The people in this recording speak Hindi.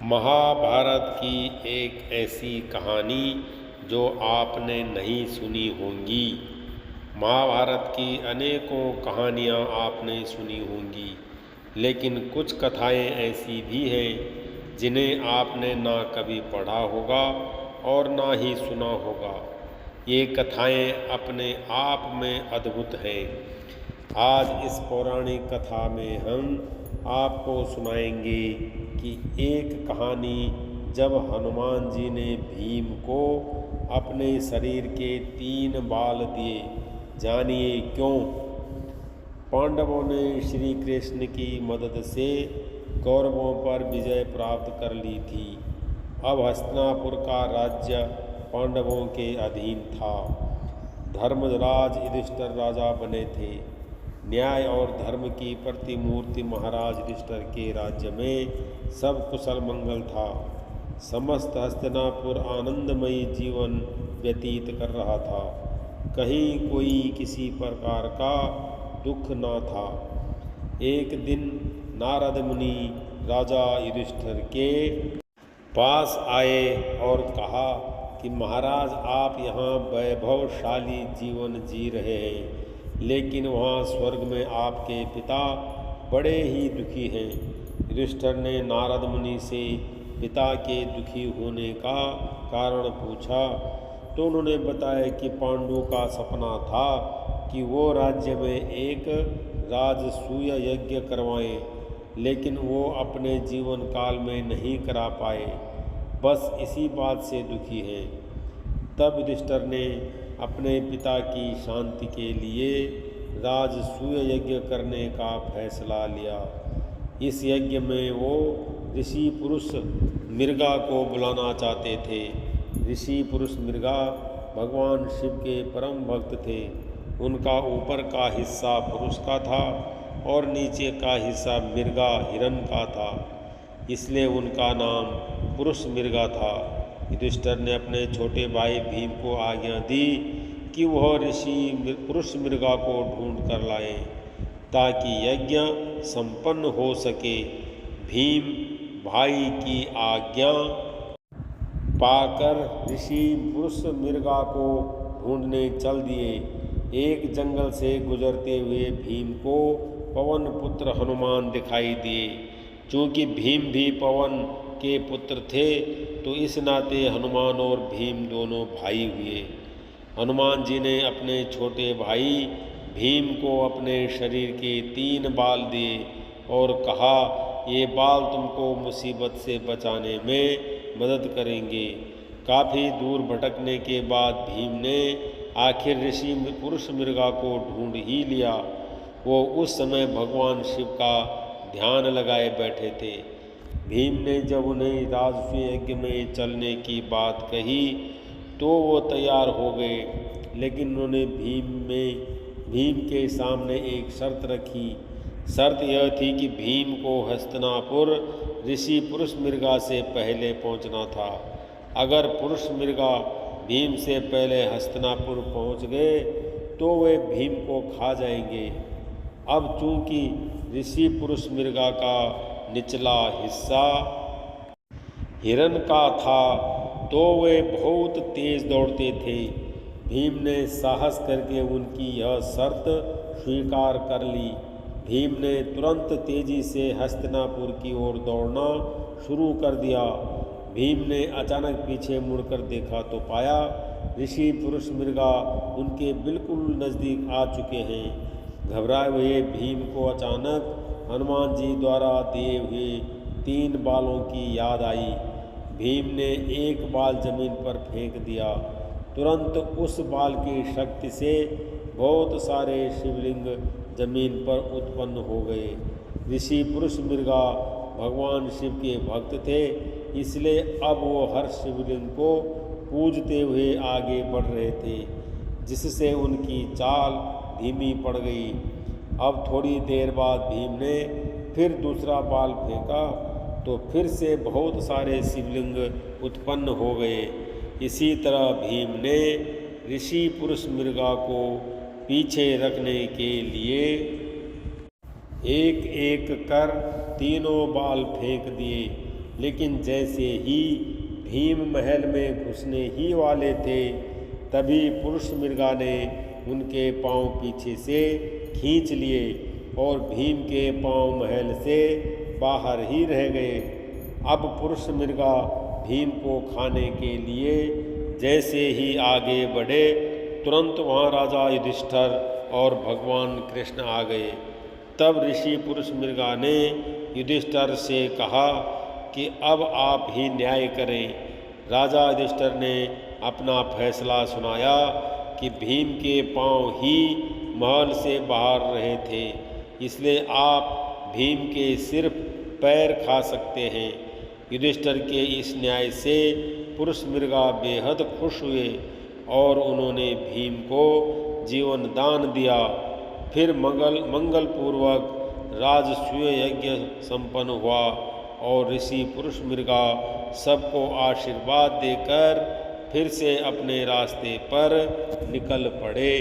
महाभारत की एक ऐसी कहानी जो आपने नहीं सुनी होंगी। महाभारत की अनेकों कहानियाँ आपने सुनी होंगी, लेकिन कुछ कथाएँ ऐसी भी हैं जिन्हें आपने ना कभी पढ़ा होगा और ना ही सुना होगा। ये कथाएँ अपने आप में अद्भुत हैं। आज इस पौराणिक कथा में हम आपको सुनाएंगे कि एक कहानी जब हनुमान जी ने भीम को अपने शरीर के 3 बाल दिए। जानिए क्यों। पांडवों ने श्री कृष्ण की मदद से कौरवों पर विजय प्राप्त कर ली थी। अब हस्तिनापुर का राज्य पांडवों के अधीन था। धर्मराज युधिष्ठिर राजा बने थे। न्याय और धर्म की प्रतिमूर्ति महाराज युधिष्ठिर के राज्य में सब कुशल मंगल था। समस्त हस्तिनापुर आनंदमयी जीवन व्यतीत कर रहा था। कहीं कोई किसी प्रकार का दुख न था। एक दिन नारद मुनि राजा युधिष्ठिर के पास आए और कहा कि महाराज, आप यहाँ वैभवशाली जीवन जी रहे हैं, लेकिन वहाँ स्वर्ग में आपके पिता बड़े ही दुखी हैं। युधिष्ठिर ने नारद मुनि से पिता के दुखी होने का कारण पूछा तो उन्होंने बताया कि पांडु का सपना था कि वो राज्य में एक राजसूय यज्ञ करवाएं, लेकिन वो अपने जीवन काल में नहीं करा पाए। बस इसी बात से दुखी हैं। तब युधिष्ठिर ने अपने पिता की शांति के लिए राजसूय यज्ञ करने का फैसला लिया। इस यज्ञ में वो ऋषि पुरुष मृगा को बुलाना चाहते थे। ऋषि पुरुष मृगा भगवान शिव के परम भक्त थे। उनका ऊपर का हिस्सा पुरुष का था और नीचे का हिस्सा मृगा हिरण का था, इसलिए उनका नाम पुरुष मृगा था। युधिष्ठिर ने अपने छोटे भाई भीम को आज्ञा दी कि वह ऋषि पुरुष मृगा को ढूंढ कर लाए ताकि यज्ञ संपन्न हो सके। भीम भाई की आज्ञा पाकर ऋषि पुरुष मृगा को ढूंढने चल दिए। एक जंगल से गुजरते हुए भीम को पवन पुत्र हनुमान दिखाई दिए। चूँकि भीम भी पवन के पुत्र थे तो इस नाते हनुमान और भीम दोनों भाई हुए। हनुमान जी ने अपने छोटे भाई भीम को अपने शरीर के 3 बाल दिए और कहा, ये बाल तुमको मुसीबत से बचाने में मदद करेंगे। काफ़ी दूर भटकने के बाद भीम ने आखिर ऋषि पुरुष मृगा को ढूंढ ही लिया। वो उस समय भगवान शिव का ध्यान लगाए बैठे थे। भीम ने जब उन्हें राजसूय यज्ञ में चलने की बात कही तो वो तैयार हो गए, लेकिन उन्होंने भीम के सामने एक शर्त रखी। शर्त यह थी कि भीम को हस्तिनापुर ऋषि पुरुष मृगा से पहले पहुंचना था। अगर पुरुष मृगा भीम से पहले हस्तिनापुर पहुंच गए तो वे भीम को खा जाएंगे। अब चूंकि ऋषि पुरुष मृगा का निचला हिस्सा हिरण का था तो वे बहुत तेज दौड़ते थे। भीम ने साहस करके उनकी यह शर्त स्वीकार कर ली। भीम ने तुरंत तेजी से हस्तिनापुर की ओर दौड़ना शुरू कर दिया। भीम ने अचानक पीछे मुड़कर देखा तो पाया ऋषि पुरुष मृगा उनके बिल्कुल नज़दीक आ चुके हैं। घबराए हुए भीम को अचानक हनुमान जी द्वारा दिए हुए 3 बालों की याद आई। भीम ने एक बाल जमीन पर फेंक दिया। तुरंत उस बाल की शक्ति से बहुत सारे शिवलिंग जमीन पर उत्पन्न हो गए। ऋषि पुरुष मृगा भगवान शिव के भक्त थे, इसलिए अब वो हर शिवलिंग को पूजते हुए आगे बढ़ रहे थे, जिससे उनकी चाल धीमी पड़ गई। अब थोड़ी देर बाद भीम ने फिर दूसरा बाल फेंका तो फिर से बहुत सारे शिवलिंग उत्पन्न हो गए। इसी तरह भीम ने ऋषि पुरुष मृगा को पीछे रखने के लिए एक एक कर 3 बाल फेंक दिए। लेकिन जैसे ही भीम महल में घुसने ही वाले थे, तभी पुरुष मृगा ने उनके पांव पीछे से खींच लिए और भीम के पांव महल से बाहर ही रह गए। अब पुरुष मृगा भीम को खाने के लिए जैसे ही आगे बढ़े, तुरंत वहाँ राजा युधिष्ठिर और भगवान कृष्ण आ गए। तब ऋषि पुरुष मृगा ने युधिष्ठिर से कहा कि अब आप ही न्याय करें। राजा युधिष्ठिर ने अपना फैसला सुनाया कि भीम के पांव ही महल से बाहर रहे थे, इसलिए आप भीम के सिर्फ पैर खा सकते हैं। युधिष्ठिर के इस न्याय से पुरुष मृगा बेहद खुश हुए और उन्होंने भीम को जीवन दान दिया। फिर मंगल पूर्वक राजसूय यज्ञ संपन्न हुआ और ऋषि पुरुष मृगा सबको आशीर्वाद देकर फिर से अपने रास्ते पर निकल पड़े।